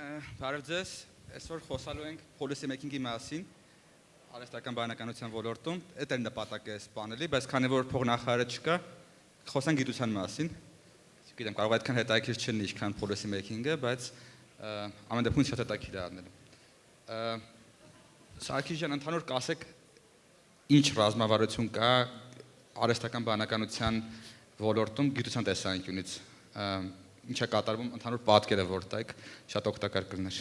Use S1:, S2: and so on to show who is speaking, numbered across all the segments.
S1: Բարև ձեզ, այսօր խոսալու ենք policy making-ի մասին, արհեստական բանականության ոլորտում, դա էլ նպատակը է սպանելի, բայց քանի որ փոխնախարարը չկա, խոսանք գիտության մասին, գիտեմ, կարող է այդքան հետաքրքիր չլինի, ինչքան policy making-ը, բայց ամեն դեպքում շատ հետաքրքիր է առնելու։ Սարգիս ջան, ընդհանուր կասեք, ինչ ռազմավարություն կա արհեստական բանականության ոլորտում գիտության տեսանկյունից, ինչ է կատարվում, ընդհանուր պատկերը որ տայք, շատ օգտակար կլիներ։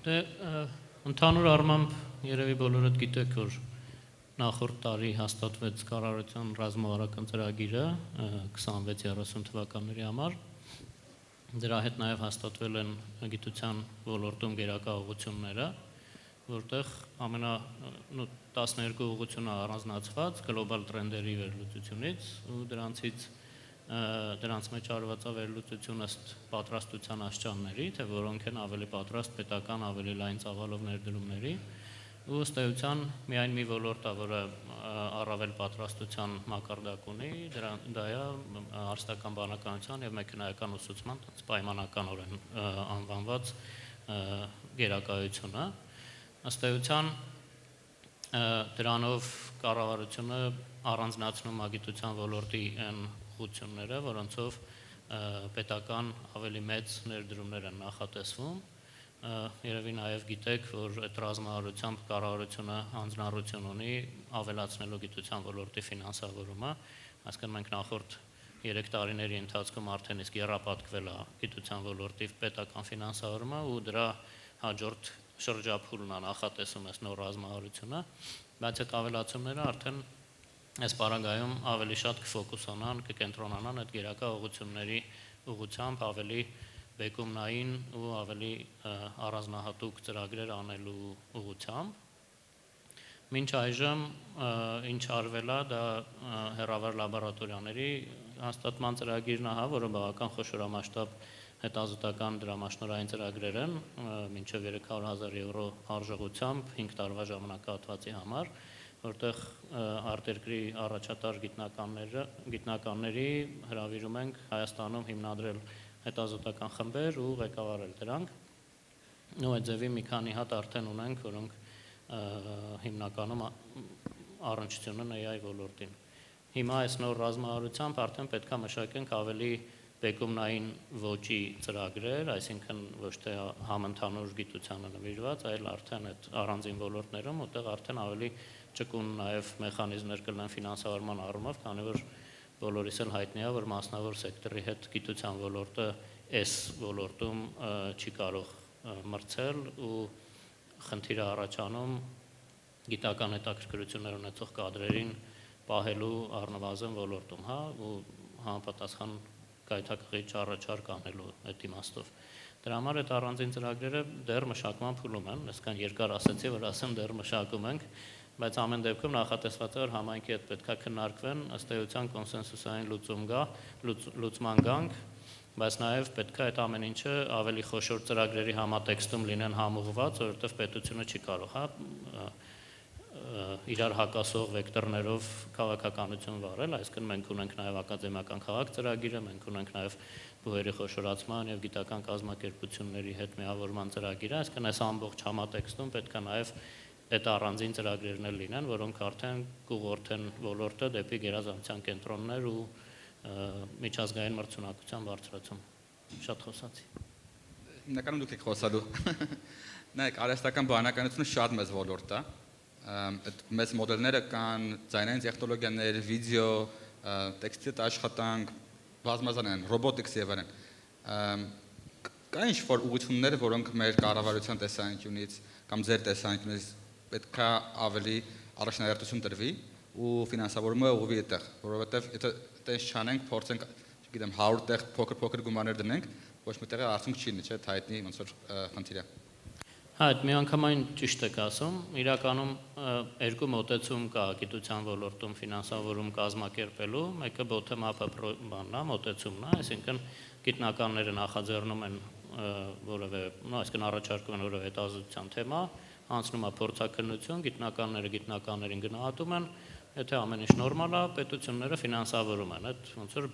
S2: Դե ընդհանուր առմամբ երևի բոլորդ գիտեք, որ նախորդ տարի հաստատվեց կառավարության ռազմավարական ծրագիրը 26-30 թվականների համար։ Դրա հետ նաև հաստատվել են գիտության ոլորտում գերակա ուղղությունները, որտեղ 12 ուղղություն առանձնացված գլոբալ տրենդերի վերլուծությունից ու դրանց մեջ արված վերլուծություն ըստ պատրաստության աշճանների, թե որոնք են ավելի պատրաստ պետական ավելի լայն ծավալով ներդրումների, ու ըստ էության միայն մի ոլորտ է, որը առավել պատրաստության մակարդակ ունի, դա է արհեստական բանականության եւ մեքենայական ուսուցման պայմանականորեն անվանված գերակայությունը։ Ըստ էության դրանով կառավարությունը առանձնացնում է գիտության ոլորտի այն ուղղությունները, որոնցով պետական ավելի մեծ ներդրումներ են նախատեսվում։ Երևի նաև գիտեք, որ այդ ռազմավարությամբ կառավարությունը հանձնառություն ունի ավելացնելու գիտության ոլորտի ֆինանսավորումը, այսինքն մենք նախորդ 3 տարիների ընթացքում արդեն իսկ եռապատկվել է գիտության ոլորտի պետական ֆինանսավորումը ու դրա հաջորդ շրջափուլն է նախատեսում այս նոր ռազմավարությունը, բայց այդ ավելացումները արդեն այս պարագայում ավելի շատ կֆոկուսանան, կկենտրոնանան այդ գերակա ուղղությունների ուղղությամբ ավելի բեկումնային ու ավելի առանձնահատուկ ծրագրեր անելու ուղղությամբ։ Մինչ այժմ ինչ արվել է, դա հեռավար լաբորատորիաների հաստատման ծրագիրն է, որը բավական խոշորամասշտաբ հետազոտական դրամաշնորհային ծրագրեր են, մինչև 300,000 եվրո արժողությամբ 5 տարվա ժամանակահատվածի համար, որտեղ արտերկրի առաջատար գիտնականների հրավիրում ենք Հայաստանում հիմնադրել հետազոտական խմբեր ու ղեկավարել դրանք։ Ու այդ ձևի մի քանի հատ արդեն ունենք, որոնք հիմնականում առնչություն են AI ոլորտին։ Հիմա այս նոր ռազմավարությամբ արդեն պետք է մշակենք ավելի բեկումնային ոճի ծրագրեր, այսինքն ոչ թե համընդհանուր գիտությանը նվիրված, այլ արդեն այդ առանձին ոլորտներում, որտեղ արդեն ավելի ճկուն նաև մեխանիզմներ կլինեն ֆինանսավորման առումով, քանի որ բոլորիս էլ հայտնի է, որ մասնավոր սեկտորի հետ գիտության ոլորտը այս ոլորտում չի կարող մրցել ու խնդիր է առաջանում գիտական հետաքրքրություններ ունեցող կադրերին պահելու առնվազն ոլորտում, ու համապատասխան գայթակղիչ առաջարկ անելու այդ իմաստով։ Դրա համար այդ առանձին ծրագրերը դեռ մշակման փուլում են, այսքան երկար ասացի, որ ասեմ դեռ մշակում ենք, բայց ամեն դեպքում նախատեսված է, որ համայնքի հետ պետք է քննարկվեն, ըստ էության կոնսենսուսային լուծման գանք, բայց նաև պետք է այդ ամեն ինչը ավելի խոշոր ծրագրերի համատեքստում լինեն համուղված, որովհետև պետությունը չի կարող իրար հակասող վեկտորներով քաղաքականություն վարել, այսինքն մենք ունենք նաև ակադեմիական քաղաք ծրագիրը, մենք ունենք նաև բուհերի խոշորացման եւ գիտական կազմակերպությունների հետ միավորման ծրագիրը, այսինքն այս ամբողջ համատեքստում պետք է նաև այդ առանձին ծրագրերն էլ լինեն, որոնք արդեն կուղղորդեն ոլորտը դեպի գերազանցության կենտրոններ ու միջազգային մրցունակության բարձրացում։ Շատ խոսացի։
S1: Հիմնականում դուք եք խոսալու։ Նայեք, արհեստական բանականությունը շատ մեծ ոլորտ է։ Այդ մեծ մոդելները կան, ձայնային տեխնոլոգիաներ, վիդեո, տեքստիլ աշխատանք, բազմազան են, ռոբոտիկս եւ այլն։ Կա ինչ-որ ուղղություններ, որոնք մեր կառավարության տեսանկյունից կամ ձեր տեսանկյունից պետք է ավելի առաջնահերթություն տրվի ու ֆինանսավորումը ուղղվի այդտեղ, որովհետեւ եթե այդպես չանենք, փորձենք, չգիտեմ, 100 տեղ փոքր գումարներ դնենք, ոչ մի տեղը արդյունք չի լինի, չէ՞, հայտնի ոնց որ խնդիր է։
S2: Հա, այդ միանգամայն ճիշտ եք ասում, իրականում երկու մոտեցում կա գիտության ոլորտում ֆինանսավորում կազմակերպելու, մեկը bottom-up բանն է, մոտեցումն է, այսինքն գիտնականները նախաձեռնում են որևէ, այսինքն առաջարկում են որևէ հետազոտության թեմա, անցնում է փորձաքննություն, գիտնականները գիտնականներին գնահատում են, եթե ամեն ինչ նորմալ է, պետությունները ֆինանսավորում են, այդ ոնց որ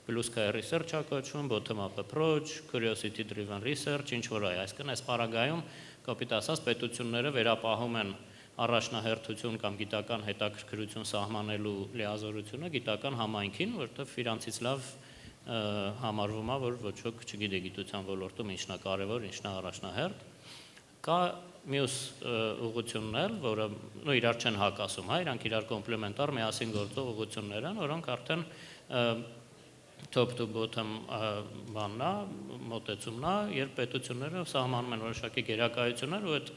S2: Blue Sky Research ակոչում, bottom-up approach, curiosity driven research, ինչ որ այսինքն այս պարագայում կոպիտ ասած պետությունները վերապահում են առաջնահերթություն կամ գիտական հետաքրքրություն սահմանելու լիազորությունը գիտական համայնքին, որտեղ իրանցից լավ համարվում է, որ ոչ ոք չգիտի գիտության ոլորտում ինչն է կարևոր, ինչն է առաջնահերթ։ Կա մյուս ուղղությունն էլ, որը իրար չեն հակասում, իրանք իրար կոմպլեմենտար միասին գործող ուղղություններ են, որոնք արդեն top to bottom բանն է, մոտեցումն է, երբ պետությունները սահմանում են որոշակի գերակայություններ ու այդ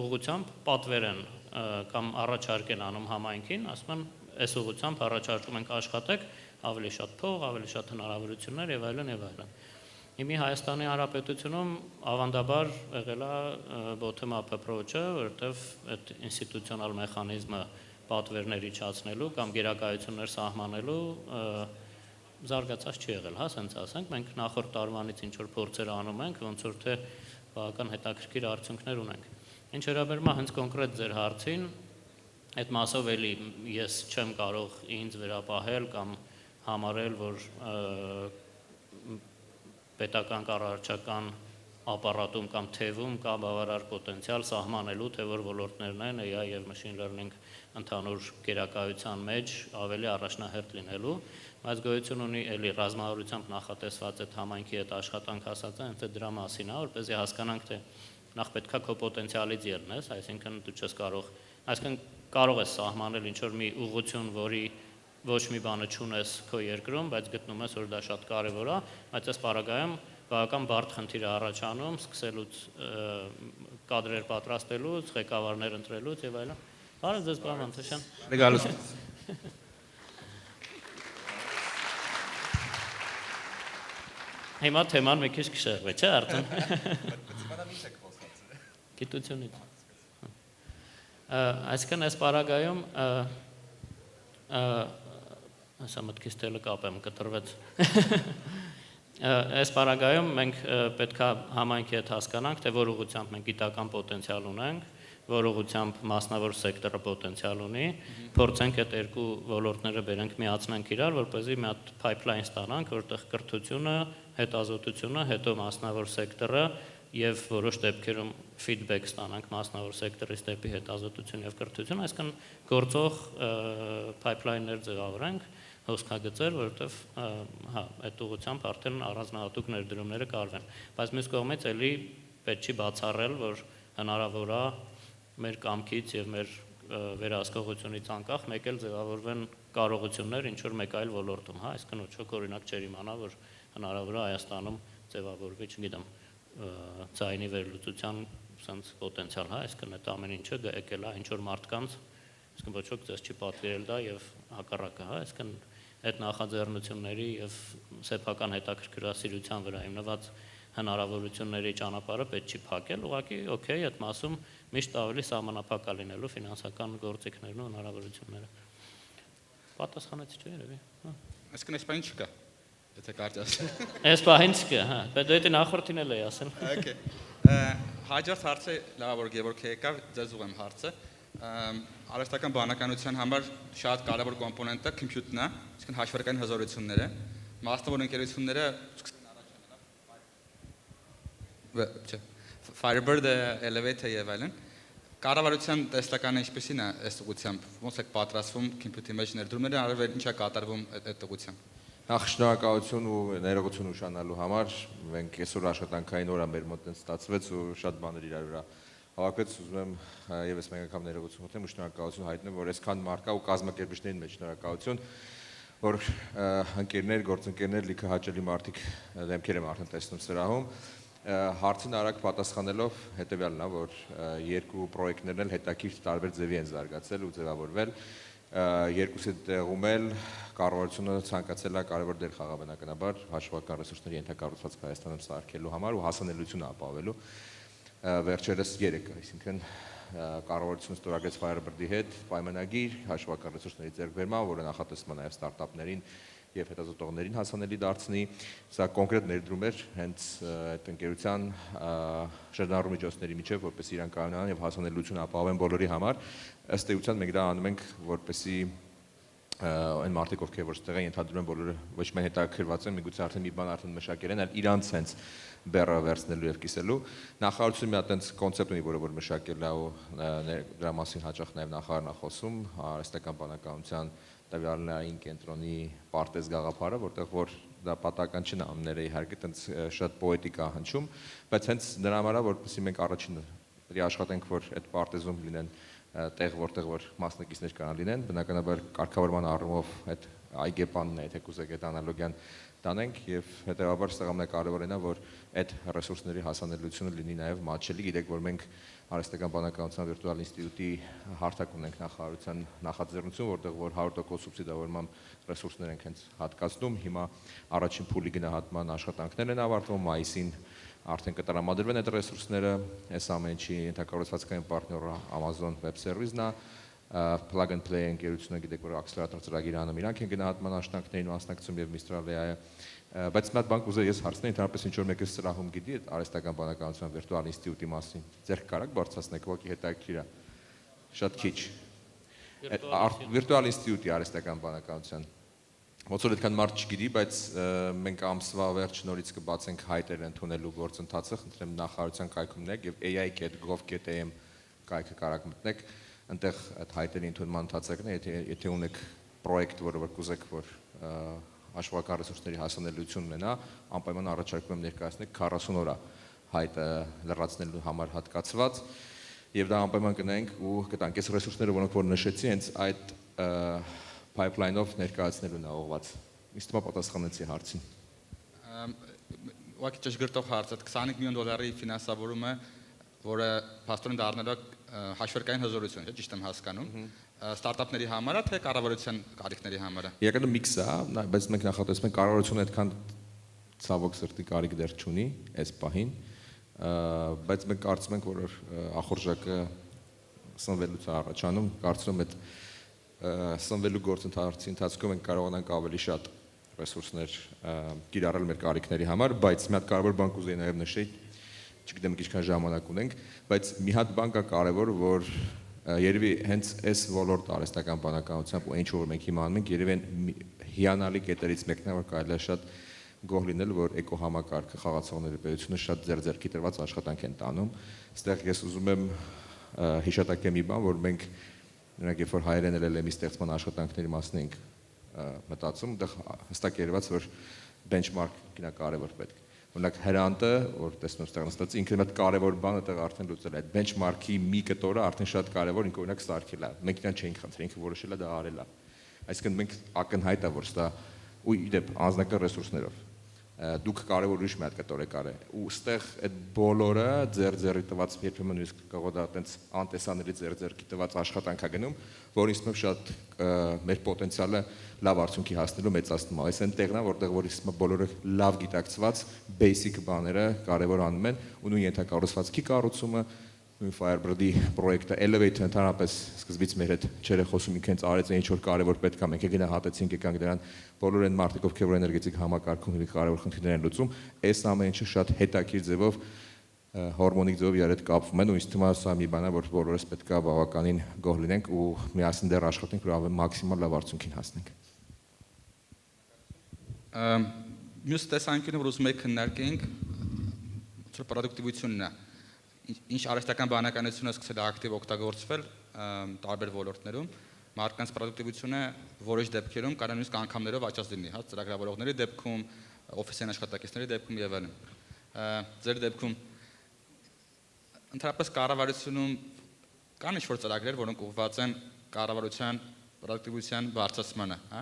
S2: ուղղությամբ պատվեր են կամ առաջարկ են անում համայնքին, ասում են, այս ուղղությամբ առաջարկում ենք աշխատեք, ավելի շատ փող, ավելի շատ հնարավորություններ եւ այլն եւ այլն։ Հիմի Հայաստանի Հանրապետությունում ավանդաբար եղել է bottom-up approach-ը, որովհետեւ այդ ինստիտուցիոնալ մեխանիզմը պատվերներ իջացնելու կամ գերակայություններ սահմանելու զարգացած չի եղել, ասենց ասենք, մենք նախորդ տարվանից ինչ որ փորձեր անում ենք, ոնց որ թե բավական հետաքրքիր արդյունքներ ունենք։ Ինչ վերաբերում է հենց կոնկրետ ձեր հարցին, այդ մասով էլի ես չեմ կարող ինձ վերապահել կամ համարել, որ պետական կառավարչական ապարատում կամ թևում կա բավարար պոտենցիալ սահմանելու, թե որ ոլորտներն են AI եւ machine learning ընդհանուր գերակայության մեջ ավելի առաջնահերթ լինելու, բայց գոյություն ունի էլի ռազմավարությամբ նախատեսված այդ համայնքի հետ աշխատանք ասած է, հենց դրա մասին է, որպեսզի հասկանանք, թե նախ պետքա քո պոտենցիալից ելնես, այսինքն դու չես կարող, այսինքն կարող ես սահմանել ինչ որ մի ուղղություն, որի ոչ մի բանը չունես քո երկրում, բայց գտնում ես, որ դա շատ կարևոր է, բայց այս պարագայում բավական բարդ խնդիր է առաջանում, սկսելուց կադրեր պատրաստելուց, ղեկավարներ ընտրելուց եւ այլն։ Բարև ձեզ, պարոն Անտաշյան։
S1: Լեգալուս։
S2: Հիմա թեման մի քիչ կշեղվի, չէ՞ արդեն։ Գիտությունից։ Այսինքն այս պարագայում ասա մտքից տելը կապեմ կտրվեց։ Այս պարագայում մենք պետքա համայնքի հետ հասկանանք, թե որ ուղղությամբ մենք գիտական պոտենցիալ ունենք, որ ուղղությամբ մասնավոր սեկտորը պոտենցիալ ունի, փորձենք այդ երկու ոլորտները բերենք միացնենք իրար, որպեսզի մի հատ pipeline ստանանք, որտեղ կրթությունը, հետազոտությունը, հետո մասնավոր սեկտորը եւ որոշ դեպքերում feedback ստանանք մասնավոր սեկտորից դեպի հետազոտություն եւ կրթություն, այսինքն գործող pipeline-ներ ձևավորենք, հոսքագծեր, որովհետեւ այդ ուղղությամբ արդեն առանձնահատուկ ներդրումները կարվեն։ Բայց մյուս կողմից էլի պետք չի բացառել, որ հնարավոր է մեր կամքից եւ մեր վերահսկողությունից անկախ մեկ էլ ձևավորվեն կարողություններ ինչ որ մեկ այլ ոլորտում, այսինքն ոչ ոք օրինակ չեր իմանա, որ հնարավոր է Հայաստանում ձևավորվի, չգիտեմ, ցայնի վերլուծության sense պոտենցիալ, այսինքն այդ ամեն ինչը եկել է ինչ որ մարդկանց, այսինքն ոչ ոք ձեզ չի պատվիրել դա եւ հակառակը, այսինքն այդ նախաձեռնությունների եւ սեփական հետաքրքրասիրության վրա հիմնված հնարավորությունների ճանապարհը պետք չի փակել, ուղղակի օքեյ, այդ մասում միշտ ավելի սահմանափակ է լինելու ֆինանսական գործիքներն ու հնարավորությունները։ Պատասխանեցի չէ՞ երևի։
S1: Այսինքն այս բանը չկա։ Եթե կարճ ասեմ։
S2: Այս բանը չկա, հա, բայց դու դա նախորդին էլ էի ասել։
S1: Okay։ Հաջորդ հարցը լավ որ Գևորգ եկավ, ձեզ ուղեմ հարցը։ Արհեստական բանականության համար շատ կարևոր կոմպոնենտը compute-ն է, այսինքն հաշվարկային հզորությունները։ Մասնավոր ընկերությունները Firebird, Elevate եւ այլն։ Կառավարության տեսլականը ինչպեսին է այս ուղղությամբ։ Ոնց է պատրաստվում compute-ի մեջ ներդրումները, արվել ինչ է կատարվում այդ ուղղությամբ։
S3: Նախ շնորհակալություն ու ներողություն ուշանալու համար, մենք այսօր աշխատանքային օր է մեր մոտ ստացվեց ու շատ բաներ իրար վրա հավաքվեց, ուզում եմ եւս մեկ անգամ ներողություն խնդրեմ ու շնորհակալություն հայտնեմ, որ այսքան մարդ կա ու կազմակերպիչներին մեջ շնորհակալություն, որ ընկերներ, գործընկերներ, լիքը հաճելի մարդիկ դեմքեր եմ արդեն տեսնում սրահում։ Հարցին արագ պատասխանելով հետեւյալն է, որ երկու պրոյեկտներն էլ հետաքրքիր տարբեր ձևի են զարգացել ու ձևավորվել։ Երկուսի տեղում էլ կառավարությունը ցանկացել է կարևոր դեր խաղալ բնականաբար հաշվարկական ռեսուրսների ենթակառուցվածք Հայաստանում սարքելու համար ու հասանելիությունը ապահովելու։ Վերջերս 3, այսինքն կառավարությունը ստորագրեց Firebird-ի հետ պայմանագիր հաշվարկական ռեսուրսների ձեռքբերման, որը նախատեսվում է նաև ստարտափներին եւ հետազոտողներին հասանելի դարձնի։ Սա կոնկրետ ներդրում էր հենց այդ ընկերության շրջանառու միջոցների միջև, որպեսզի իրան կարողանան եւ հասանելիություն ապահովեն բոլորի համար։ Ըստ էության մենք դա անում ենք, որպեսզի այն մարդիկ ովքեր որ ստեղ են ենթադրում են բոլորը ոչ միայն հետաքրքրված են, միգուցե արդեն մի բան արդեն մշակել են, այլ իրանց հենց բեռը վերցնելու եւ կիսելու։ Նախարարությունը մի հատ այնց կոնցեպտ ունի, որը որ մշակել է ու դրա մասին հաճախ նաեւ նախարարն է խոսում, արհեստական բանականության տվյալային կենտրոնի պարտեզ գաղափարը, որտեղ որ դա պատահական չի նամները իհարկե այնց շատ պոետիկ է հնչում, բայց հենց նրա համար է, որպեսզի մենք առաջին պետք է աշխատենք, որ այդ պարտեզում լինեն տեղ որտեղ որ մասնակիցներ կարող լինեն, բնականաբար կարգավորման առումով այդ այգեպանն է, եթե կուզեք այդ անալոգիան տանենք եւ հետեւաբար սա ամենակարևորն է, որ այդ ռեսուրսների հասանելիությունը լինի նաեւ մատչելի։ Գիտեք, որ մենք արհեստական բանականության վիրտուալ ինստիտուտի հարթակ ունենք նախարարության նախաձեռնություն, որտեղ որ 100% սուբսիդավորման ռեսուրսներ ենք հենց հատկացնում։ Հիմա առաջին փուլի գնահատման աշխատանքներն են ավարտվում, մայիսին արդեն կտրամադրվեն այդ ռեսուրսները, այս ամեն ինչի ենթակառուցվածքային պարտները Amazon Web Service-ն է, Plug and Play ընկերությունը գիտեք, որ ակսելերատոր ծրագիր անում, իրանք են գնահատման աշխատանքներին մասնակցում եւ Mistral-ը, բայց մի հատ բան կուզեի ես հարցնել, ընդհանրապես ինչ որ մեկը սրահում գիտի այդ արհեստական բանականության վիրտուալ ինստիտուտի մասին, ձեռք կարաք բարձրացնեք, ոքի հետաքրքիր է, շատ քիչ, վիրտուալ ինստիտուտի արհեստական բանականության ոնց որ այդքան մարդ չգիտի, բայց մենք ամսվա վերջ նորից կբացենք հայտեր ընդունելու գործընթացը, խնդրեմ նախարարության կայքում նեք եւ ai.gov.am կայքը կարաք մտնեք, այնտեղ այդ հայտերի ընդունման ընթացակն է, եթե ունեք պրոյեկտ, որը որ կուզեք, որ աշխարհական ռեսուրսների հասանելիություն ունենա, անպայման առաջարկում եմ ներկայացնեք 40 օր հայտը լրացնելու համար հատկացված եւ դա անպայման կնայենք ու կտանք այս ռեսուրսները, որոնք որ նշեցի, հենց այդ pipeline-ով ներկայացնելուն է ուղղված։ Իսկ դու պատասխանեցի հարցին։
S1: Ուղղակի ճշգրտող հարց է, 25 միլիոն դոլարի ֆինանսավորումը, որը փաստորեն դառնալու է հաշվարկային հզորություն, ճիշտ եմ հասկանում, ստարտափների համար է, թե կառավարության կարիքների համար է։
S3: Իրականում միքս է, բայց մենք նախատեսում ենք կառավարությունը այդքան ցավոք սրտի կարիք դեռ չունի այս պահին, բայց մենք կարծում ենք, որ ախորժակը սնվելուց է առաջանում, կարծում եմ այդ սնվելու գործընթացի ընթացքում ենք կարողանանք ավելի շատ ռեսուրսներ կիրառել մեր կարիքների համար, բայց մի հատ կարևոր բան կուզեի նաև նշել, չգիտեմ ինչքան ժամանակ ունենք, բայց մի հատ բան կա կարևոր, որ երևի հենց այս ոլորտ արհեստական բանականությամբ ու ինչ որ մենք հիմա անում ենք, երևի հիանալի կետերից մեկն է, որ կարելի է շատ գոհ լինել, որ էկոհամակարգը խաղացողների պետությունը շատ ձեռքի տրված աշխատանք են տանում։ Այստեղ ես ուզում եմ հիշատակել մի բան, որ մենք Նրանք երբ որ հայերեն LLM-ի ստեղծման աշխատանքների մասին ենք մտածում, այդտեղ հստակ երևաց, որ benchmark-ն է կարևոր պետք։ Օրինակ հրանտը, որ տեսնում ստեղ նստած, ինքը մի հատ կարևոր բան այդտեղ արդեն լուծել է։ Այդ benchmark-ի մի կտորը արդեն շատ կարևոր, ինքը օրինակ սարքել է։ Մենք իրան չէինք խնդրել, ինքը որոշել է դա արել է։ Այսինքն մենք ակնհայտ է, որ սա ու իդեպ անձնական ռեսուրսներով դուք կարևոր ուրիշ մի հատ կտոր եք արել ու ստեղ այդ բոլորը ձեռի տված երբեմն նույնիսկ կարող է դա այտենց անտեսանելի ձեռքի տված աշխատանք է գնում, որ ինձ թվում շատ մեր պոտենցիալը լավ արդյունքի հասնելու մեծացնում է։ Այս այն տեղն է, որտեղ որ ինձ բոլորը լավ գիտակցված basic բաները կարևոր անում են ու նույն ենթակառուցվածքի կառուցումը նույն Firebird-ի պրոյեկտը Elevate-ը ընդհանրապես սկզբից մեր հետ չեր խոսում, ինքը հենց արեց ինչ որ կարևոր պետք է, մենք գնահատեցինք, եկանք դրան բոլոր այն մարդիկ, ովքեր որ էներգետիկ համակարգումների կարևոր խնդիրներ են լուծում, այս ամեն ինչը շատ հետաքրքիր ձևով հորմոնիկ ձևով իրար հետ կապվում են ու ինձ թվում է սա մի բան է, որ բոլորս պետք է բավականին գոհ լինենք ու միասին դեռ աշխատենք, որ ավելի մաքսիմալ լավ արդյունքին հասնենք։
S1: Մյուս տեսանկյունը, որ ուզում եք քննարկենք, պրոդուկտիվությունն է։ Ինչ արհեստական բանականությունը սկսել է ակտիվ օգտագործվել տարբեր ոլորտներում, մարդկանց պրոդուկտիվությունը որոշ դեպքերում կարող է նույնիսկ անգամներով աճած լինի, հա, ծրագրավորողների դեպքում, օֆիսային աշխատակիցների դեպքում եւ այլն։ Ձեր դեպքում ընդհանրապես կառավարությունում կան ինչ-որ ծրագրեր, որոնք ուղղված են կառավարության պրոդուկտիվության բարձրացմանը, հա,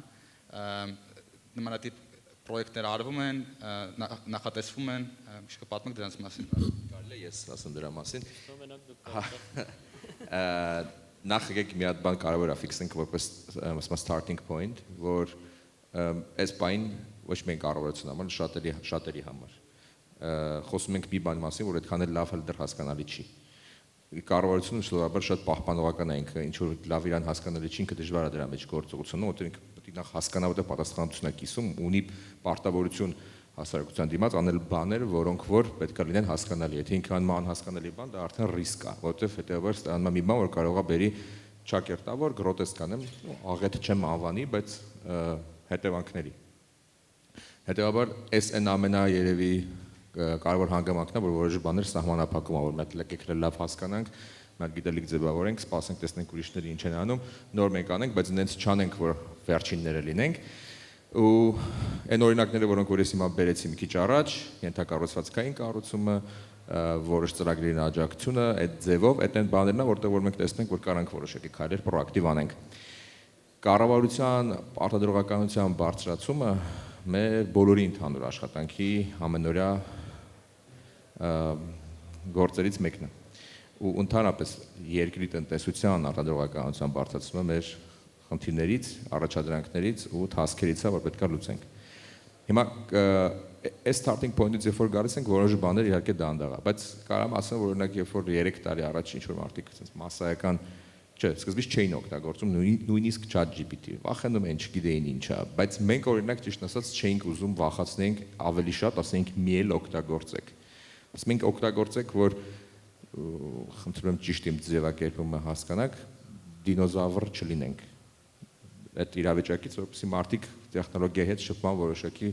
S1: նմանատիպ պրոյեկտներ արվում են, նախատեսվում են, ինչ կպատմեք դրանց մասին։
S3: Կարելի է ես ասեմ դրա մասին։ Նախ եկեք մի հատ բան կարևոր է ֆիքսենք որպես starting point, որ այս բան ոչ միայն կառավարության համար, շատերի համար։ Խոսում ենք մի բան մասին, որ այդքան էլ լավ դեռ հասկանալի չի։ Կառավարությունը սովորաբար շատ պահպանողական է ինքը, ինչ որ լավ իրան հասկանալի չի, ինքը դժվար է դրա մեջ գործողությունը, որտեղ ինքը պետք է նախ հասկանա, որտեղ պատասխանատվություն է կիսում, ունի պարտավորություն հասարակության դիմաց անել բաներ, որոնք որ պետք է լինեն հասկանալի։ Եթե ինքը անում անհասկանալի բան, դա արդեն ռիսկ է, որովհետև հետեւաբար ստանում է մի բան, որ կարող է բերի ճակերտավոր, գրոտեսկ անեմ, աղետ չեմ անվանի, բայց հետևանքների։ Հետևաբար այս այն ամենաերևի կարևոր հանգամանքն է, որ որոշ բաներ սահմանափակում ա, որ մենք եկեք լավ հասկանանք, մենք գիտելիք ձևավորենք, սպասենք, տեսնենք ուրիշները ինչ են անում, նոր մենք անենք, բայց նենց չանենք, որ վերջինները լինենք։ Ու այն օրինակները, որոնք որ ես հիմա բերեցի մի քիչ առաջ, ենթակառուցվածքային կառուցումը, որոշ ծրագրերի աջակցությունը, այդ ձևով, այդ այն բաներն է, որտեղ որ մենք տեսնենք, որ կարանք որոշակի քայլեր պրոակտիվ անենք։ Կառավարության արտադրողականության բարձրացումը մեր բոլորի ընդհանուր աշխատանքի ամենօրյա գործերից մեկն է։ Ու ընդհանրապես երկրի տնտեսության արտադրողականության բարձրացումը մեր խնդիրներից, առաջադրանքներից ու task-երից է, որ պետք է լուծենք։ Հիմա այս starting point-ից երբ որ գալիս ենք, որոշ բաներ իհարկե դանդաղ է, բայց կարամ ասեմ, որ օրինակ երբ որ 3 տարի առաջ ինչ որ մարդիկ ասես massայական, չէ, սկզբից չէին օգտագործում նույնիսկ ChatGPT, վախենում են, չգիտեին ինչ է, բայց մենք օրինակ ճիշտ ասած չէինք ուզում վախացնենք ավելի շատ, ասենք մի էլ օգտագործեք։ Ասում ենք օգտագործեք, որ խնդրում եմ ճիշտ իմ ձևակերպումը հասկանաք, դինոզավր չլինենք։ Այդ իրավիճակից, որպեսզի մարդիկ տեխնոլոգիայի հետ շփման որոշակի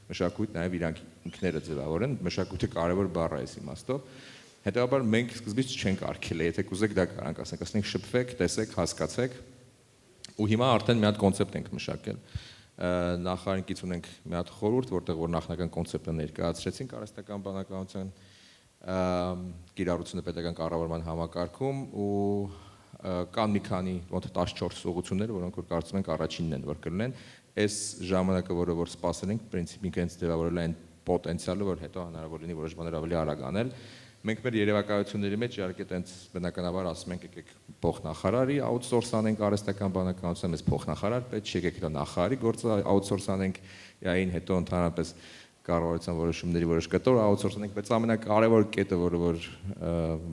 S3: մշակույթ նաև իրանք ինքները ձևավորեն, մշակույթը կարևոր բառ է այս իմաստով։ Հետևաբար մենք սկզբից չենք արգելել, եթե կուզեք դա կարանք ասենք շփվեք, տեսեք, հասկացեք։ Ու հիմա արդեն մի հատ կոնցեպտ ենք մշակել։ Նախարարինքից ունենք մի հատ խորհուրդ, որտեղ որ նախնական կոնցեպտը ներկայացրեցինք արհեստական բանականության կիրառությունը պետական կառավարման համակարգում ու կան մի քանի մոտ 14 ուղղություններ, որոնք որ կարծում ենք առաջինն են, որ կլինեն, այս ժամանակը, որը որ սպասել ենք, պրինցիպին կենց ձևավորել այն պոտենցիալը, որ հետո հնարավոր լինի որոշ բաներ ավելի արագ անել։ Մենք մեր երևակայությունների մեջ իհարկե տենց բնականաբար ասում ենք եկեք փոխնախարարի outsource անենք արհեստական բանականության, մեզ փոխնախարար պետք չի, եկեք դա նախարարի գործը outsource անենք, այն հետո ընդհանրապես կառավարության որոշումների որոշ կտոր outsource անենք, բայց ամենակարևոր կետը, որը որ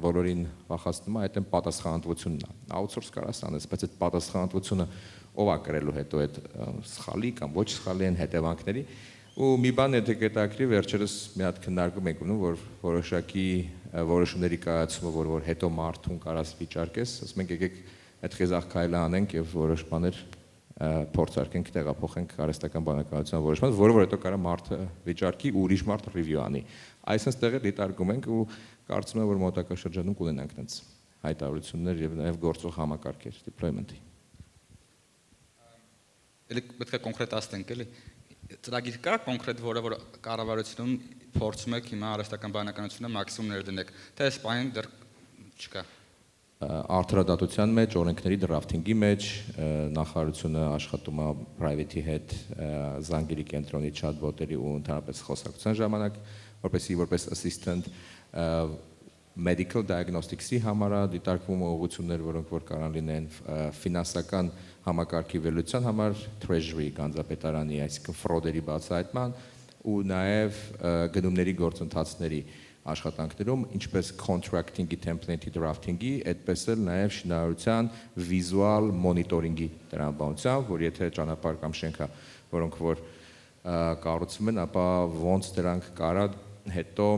S3: բոլորին վախացնում է, այդ այն պատասխանատվությունն է։ Outsource կարաս անես, բայց այդ պատասխանատվությունը ով է կրելու հետո այդ սխալի կամ ոչ սխալի են հետևանքների։ Ու մի բան եթե կետակրի վերջերս մի հատ քննարկում ենք ունում, որ որոշակի որոշումների կայացումը, որ հետո մարդուն կարաս վիճարկես, ասում ենք եկեք այդ խեզախ քայլը անենք եւ որոշ բաներ փորձարկենք տեղափոխենք արհեստական բանականության որոշման, որը որ հետո կարա մարդը վիճարկի ու ուրիշ մարդ ռիվյու անի։ Այսինքն տեղը դիտարկում ենք ու կարծում եմ որ մոտակա շրջանում կունենանք այնց հայտարարություններ եւ նաեւ գործող համակարգեր deployment-ի։
S1: Էլի պետք է կոնկրետացնենք էլի։ Ծրագիր կա կոնկրետ, որը որ կառավարությունում փորձում եք հիմա արհեստական բանականությունը մաքսիմում ներդնեք, թե այս բանը դեռ չկա։
S3: Արդարադատության մեջ, օրենքների դրաֆթինգի մեջ նախարարությունը աշխատում է private-ի հետ, զանգերի կենտրոնի chat-bot-երի ու ընդհանրապես խոսակցության ժամանակ, որպես assistant medical diagnostics-ի համար դիտարկվում ուղղություններ, որոնք որ կարան լինեն ֆինանսական համակարգի վերլուծության համար, treasury գանձապետարանի, այսինքն ֆրոդերի բացահայտման ու նաև գնումների գործընթացների աշխատանքներում, ինչպես contracting-ի template-ի drafting-ի, այդպես էլ նաև շինարարության visual monitoring-ի տրամաբանությամբ, որ եթե ճանապարհ կամ շենք է, որոնք որ կառուցվում են, ապա ոնց դրանք կարա հետո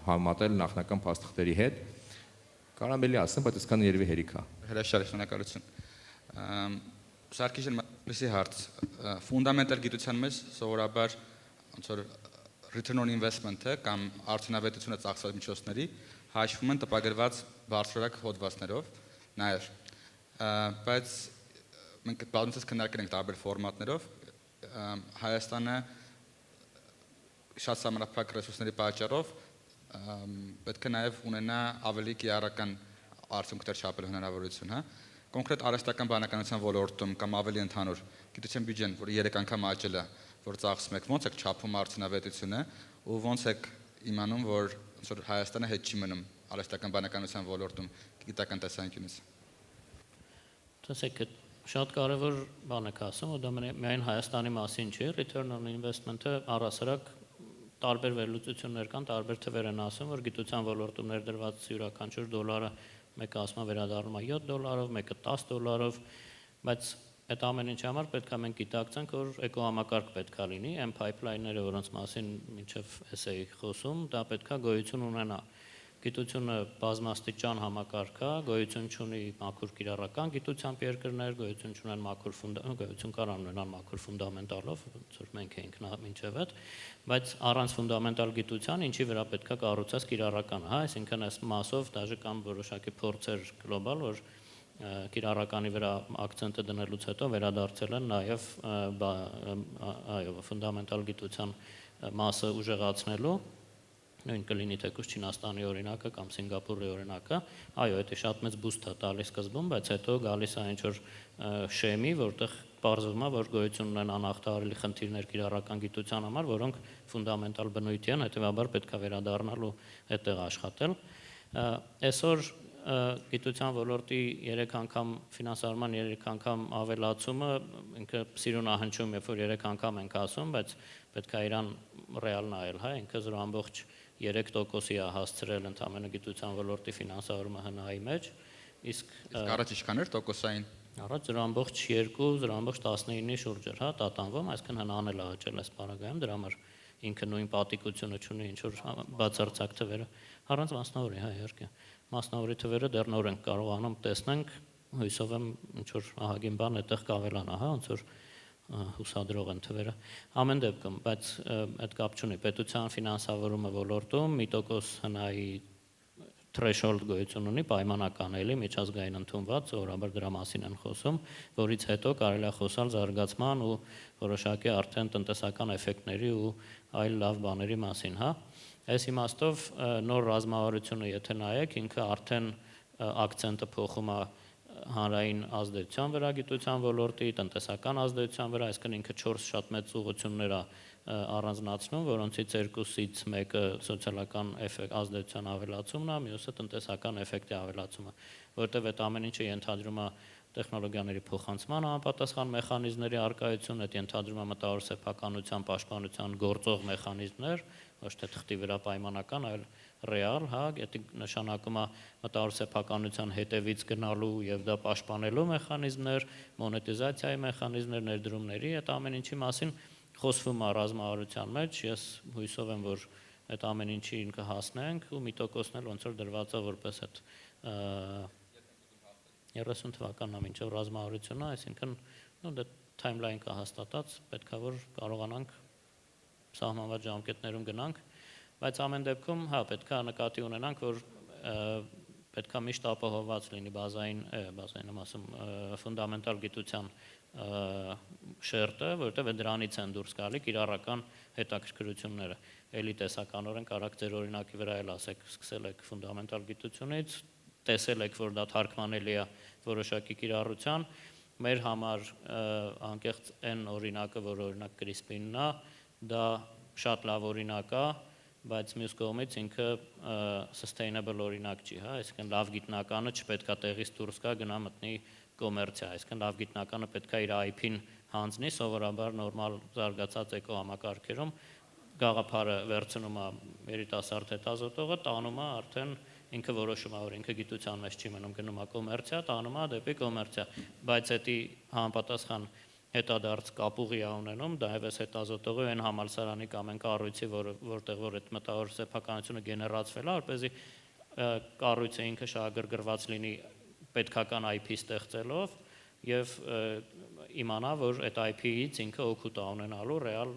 S3: համատել նախնական փաստաթղթերի հետ, կարամ էլի ասեմ, բայց այսքան երևի հերիք է։
S1: Հրաշալի շնորհակալություն։ Սարգիս լսի հարց, ֆունդամենտալ գիտության մեջ սովորաբար ոնց որ return on investment-ը կամ արդյունավետությունը ծախսված միջոցների հաշվում են տպագրված բարձրորակ հոդվածներով, նաև, բայց մենք բազմիցս քննարկել ենք տարբեր ֆորմատներով, Հայաստանը շատ սահմանափակ ռեսուրսների պատճառով պետք է նաև ունենա ավելի կիրառական արդյունքներ չափելու հնարավորություն, հա։ Կոնկրետ արհեստական բանականության ոլորտում կամ ավելի ընդհանուր գիտության բյուջեն, որը 3 անգամ աճել է, որ ծախսում եք, ոնց եք չափում արդյունավետությունը ու ոնց եք իմանում, որ ոնց որ Հայաստանը հետ չի մնում արհեստական բանականության ոլորտում գիտական տեսանկյունից։
S2: Տեսեք, շատ կարևոր բան եք ասում, ու դա միայն Հայաստանի մասին չի, return on investment-ը առհասարակ տարբեր վերլուծություններ կան, տարբեր թվեր են ասում, որ գիտության ոլորտում ներդրված յուրաքանչյուր դոլարը մեկը ասում է վերադառնում է $7, մեկը $10, բայց այդ ամեն ինչի համար պետք է մենք գիտակցենք, որ էկոհամակարգ պետք է լինի, այն pipeline-ները, որոնց մասին մինչև էս էի խոսում, դա պետք է գոյություն ունենա։ Գիտությունը բազմաստիճան համակարգ է, գոյություն ունի մաքուր կիրառական գիտությամբ երկրներ, գոյություն ունեն գոյություն կարող ունենան մաքուր ֆունդամենտալով, ոնց որ մենք էինք մինչև այդ, բայց առանց ֆունդամենտալ գիտության ինչի վրա պետքա կառուցած կիրառականը, հա, այսինքն այս մասով դաժե կամ որոշակի փորձեր գլոբալ, որ կիրառականի վրա ակցենտը դնելուց հետո վերադարձել են նաև ֆունդամենտալ գիտության մասը ուժեղացնելու, նույն կլինի թեկուզ Չինաստանի օրինակը կամ Սինգապուրի օրինակը, այո, դա շատ մեծ բուստ է տալիս սկզբում, բայց հետո գալիս է ինչ-որ շեմի, որտեղ պարզվում է, որ գոյություն ունեն անախտարելի խնդիրներ կիրառական գիտության համար, որոնք ֆունդամենտալ բնույթի են, հետևաբար պետք է վերադառնալ ու այդտեղ աշխատել։ Այսօր գիտության ոլորտի 3 անգամ ֆինանսավորման 3 անգամ ավելացումը ինքը սիրուն ահնչում, երբ որ 3 անգամ ենք ասում, բայց պետք է իրան ռեալ նայել, հա, ինքը 0.3%-ի է հասցրել ընդհանրապես գիտության ոլորտի ֆինանսավորումը ՀՆԱ-ի մեջ, իսկ
S1: առաջ ինչքան էր տոկոսային։
S2: Առաջ 0.2-0.19-ի շուրջ էր, հա, տատանվում, այսինքն ՀՆԱ-ն էլ աճել է սպառագայում, դրա համար ինքը նույն պատիկությունը չունի, ինչ որ բացարձակ թվերը, առանց մասնավորի, հա, իհարկե։ Մասնավորի թվերը դեռ նոր ենք կարողանում տեսնենք, հույսով եմ ինչ որ ահագին բան այդտեղ կավելանա, հա, ոնց որ հուսադրող են թվերը։ Ամեն դեպքում, բայց այդ կապ չունի, պետության ֆինանսավորումը ոլորտում 1% ՀՆԱ-ի threshold գոյություն ունի, պայմանական էլի, միջազգային ընդունված, սովորաբար դրա մասին են խոսում, որից հետո կարելի է խոսալ զարգացման ու որոշակի արդեն տնտեսական էֆեկտների ու այլ լավ բաների մասին, հա։ Այս իմաստով նոր ռազմավարությունը եթե նայեք, ինքը արդեն ակցենտը փոխում է հանրային ազդեցության վրա գիտության ոլորտի, տնտեսական ազդեցության վրա, այսինքն ինքը 4 շատ մեծ ուղղություններ է առանձնացնում, որոնցից 2-ից մեկը սոցիալական ազդեցության ավելացումն է, մյուսը տնտեսական էֆեկտի ավելացումը, որտեղ այդ ամեն ինչը ենթադրում է տեխնոլոգիաների փոխանցման համապատասխան մեխանիզմների առկայություն, այդ ենթադրում է մտավոր սեփականության պաշտպանության գործող մեխանիզմներ, ոչ թե թղթի վրա պայմանական, այլ ռեալ, հա, դա նշանակում է մտավոր սեփականության հետևից գնալու եւ դա պաշտպանելու մեխանիզմներ, մոնետիզացիայի մեխանիզմներ, ներդրումների, այդ ամեն ինչի մասին խոսվում է ռազմավարության մեջ, ես հույսով եմ, որ այդ ամեն ինչին կհասնենք ու 1%-ն էլ ոնց որ դրված է որպես այդ 30 թվականն է մինչև ռազմավարությունը, այսինքն դա timeline կա հաստատած, պետքա որ կարողանանք սահմանված ժամկետներում գնանք, բայց ամեն դեպքում, հա, պետքա նկատի ունենանք, որ պետքա միշտ ապահովված լինի բազային եմ ասում, ֆունդամենտալ գիտության շերտը, որովհետև դրանից են դուրս գալի կիրառական հետաքրքրությունները։ Էլի տեսականորեն կարաք ձեր օրինակի վրա էլ ասեք, սկսել եք ֆունդամենտալ գիտությունից, տեսել եք, որ դա թարգմանելի է որոշակի կիրառության, մեր համար անկեղծ այն օրինակը, որ օրինակ CRISPR-ն է, դա շատ լավ օրինակ է, բայց մյուս կողմից ինքը sustainable օրինակ չի, հա, այսինքն լավ գիտնականը չպետք է տեղից դուրս գա գնա մտնի կոմերցիա, այսինքն լավ գիտնականը պետք է իր IP-ն հանձնի, սովորաբար նորմալ զարգացած էկոհամակարգերում գաղափարը վերցնում է երիտասարդ հետազոտողը, տանում է արդեն ինքը որոշում է, որ ինքը գիտության մեջ չի մնում, գնում է կոմերցիա, տանում է դեպի կոմերցիա, բայց դա համապատասխան հետադարձ կապուղի է ունենում, դա եւս հետազոտողի այն համալսարանի կամ այն կառույցի, որտեղ որ այդ մտավոր սեփականությունը գեներացվել է, որպեսզի կառույցը ինքը շահագրգռված լինի պետքական IP ստեղծելով եւ իմանա, որ այդ IP-ից ինքը օգուտ է ունենալու ռեալ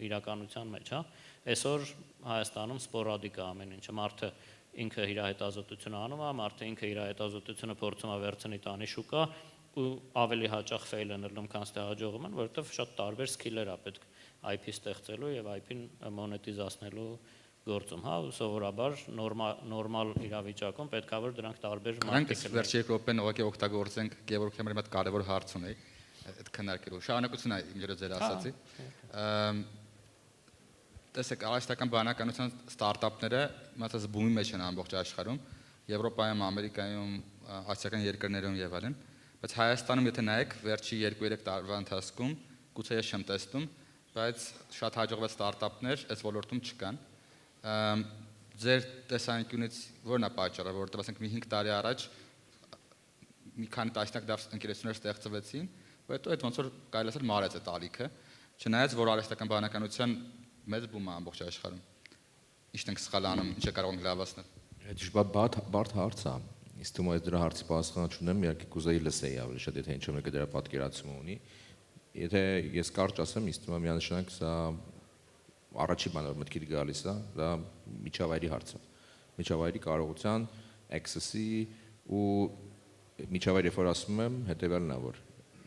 S2: իրականության մեջ, հա։ Այսօր Հայաստանում սպորադիկ է ամեն ինչը, մարդը ինքը իր հետազոտությունը անում է, մարդը ինքը իր հետազոտությունը փորձում է վերցնի տանի շուկա ու ավելի հաճախ fail են ելնում, քան ստեղաջողում են, որովհետև շատ տարբեր սկիլեր է պետք IP ստեղծելու եւ IP-ն մոնետիզացնելու գործում, հա, սովորաբար նորմալ իրավիճակում պետք է որ դրանք տարբեր
S1: մարդիկ են։ Վերջի րոպեն ուղղակի օգտագործենք Գևորգ Քեմերի մոտ կարևոր հարց ունի, այդ քննարկելու։ Շարունակություն է իմ ձեր ասացի։ Տեսեք, արհեստական բանականության ստարտափները մատած բումի մեջ են ամբողջ աշխարհում, Եվրոպայում, Ամերիկայում, ասիական երկրներում եւ այլն, բայց Հայաստանում եթե նայեք վերջի 2-3 տարվա ընթացքում, գուցե ես չեմ տեսնում, բայց շատ հաջողված ստարտափներ այս ոլորտում չկան։ Ձեր տեսանկյունից ո՞րն է պատճառը, որովհետեւ ասենք մի 5 տարի առաջ մի քանի տասնյակ դարձ ընկերություններ ստեղծվեցին, ու հետո այդ ոնց որ կարելի ասել մարեց այդ ալիքը, չնայած որ արհեստական բանականության մեծ բում է ամբողջ աշխարհում։ ինչ ենք սխալ անում, ինչ կարող ենք լավացնել։
S3: Այդ շատ բարդ հարց է։ Իսկ թվում է դրա հարցի պատասխանը չունեմ, իհարկե կուզեի լսեի ավելի շատ, եթե ինչ-որ մեկը դրա պատկերացումը ունի։ Եթե ես կարճ ասեմ, իսկ թվում է միանշանակ սա առաջի բանը որ մտքիդ գալիս է, դա միջավայրի հարցը։ Միջավայրի կարողության, access-ի ու միջավայրը երբ որ ասում եմ, հետեւյալն է որ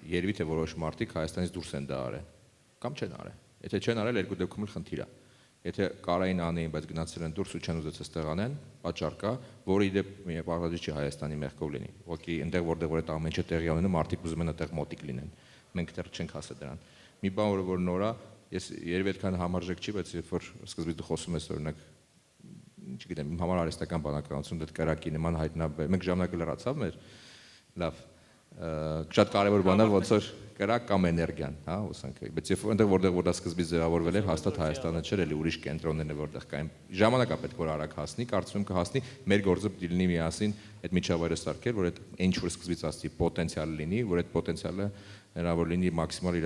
S3: երևի թե որոշ մարդիկ Հայաստանից դուրս են դա արել կամ չեն արել։ Եթե չեն արել, երկու դեպքում էլ խնդիր է։ Եթե կարային անեին, բայց գնացել են դուրս ու չեն ուզեցել ստեղ անեն, պատճառ կա, որը իդեպ պարտադիր չի Հայաստանի մեղքով լինի։ Ուղղակի այնտեղ որտեղ որ այդ ամեն ինչը տեղի ունենում, մարդիկ ուզում են այդտեղ մոտիկ լինեն։ Մենք դեռ չենք հասել դրան։ Մի բան որ նոր է, ես երևի այդքան համարժեք չի, բայց երբ որ սկզբից դու խոսում ես օրինակ չգիտեմ, իմ համար արհեստական բանականություն դա կրակի նման հայտնաբեր։ Մենք ժամանակը լրացավ մեր լավ շատ կարևոր բան է ոնց որ կրակ կամ էներգիան, հա, ուսանք։ Բայց երբ այնտեղ որտեղ դա սկզբից ձևավորվել էր, հաստատ Հայաստանը չէր, էլի ուրիշ կենտրոններն է որտեղ կային։ Ժամանակա պետք որ արագ հասնի, կարծում եմ կհասնի, մեր գործը պիտի լինի միասին այդ միջավայրը սարքել, որ այդ ինչ որ սկզբից ասի պոտենցիալ լինի, որ այդ պոտենցիալը հնարավոր լինի մաքսիմալ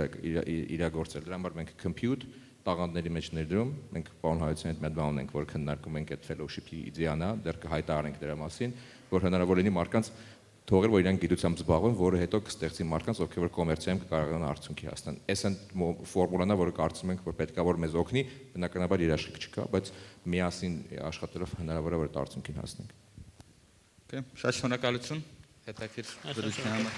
S3: իրագործել։ Դրա համար մենք compute տաղանդների մեջ ներդրում, մենք պարոն Հայոցյանի հետ մի հատ բան ունենք, որ քննարկում ենք այդ fellowship-ի իդեան է, դեռ կհայտարարենք դրա մասին, որ հնարավոր լինի մարդկանց թողել որ իրանք գիտությամբ զբաղվեն, որը հետո կստեղծի մարդկանց, ովքեր որ կոմերցիայում կկարողանան արդյունքի հասնել։ Այս այն ֆորմուլան է, որը կարծում ենք, որ պետքա որ մեզ օգնի, բնականաբար երաշխիք չկա, բայց միասին աշխատելով հնարավոր է որ այդ արդյունքին հասնենք։
S1: Okay, շատ շնորհակալություն հետաքրքիր դրության համար։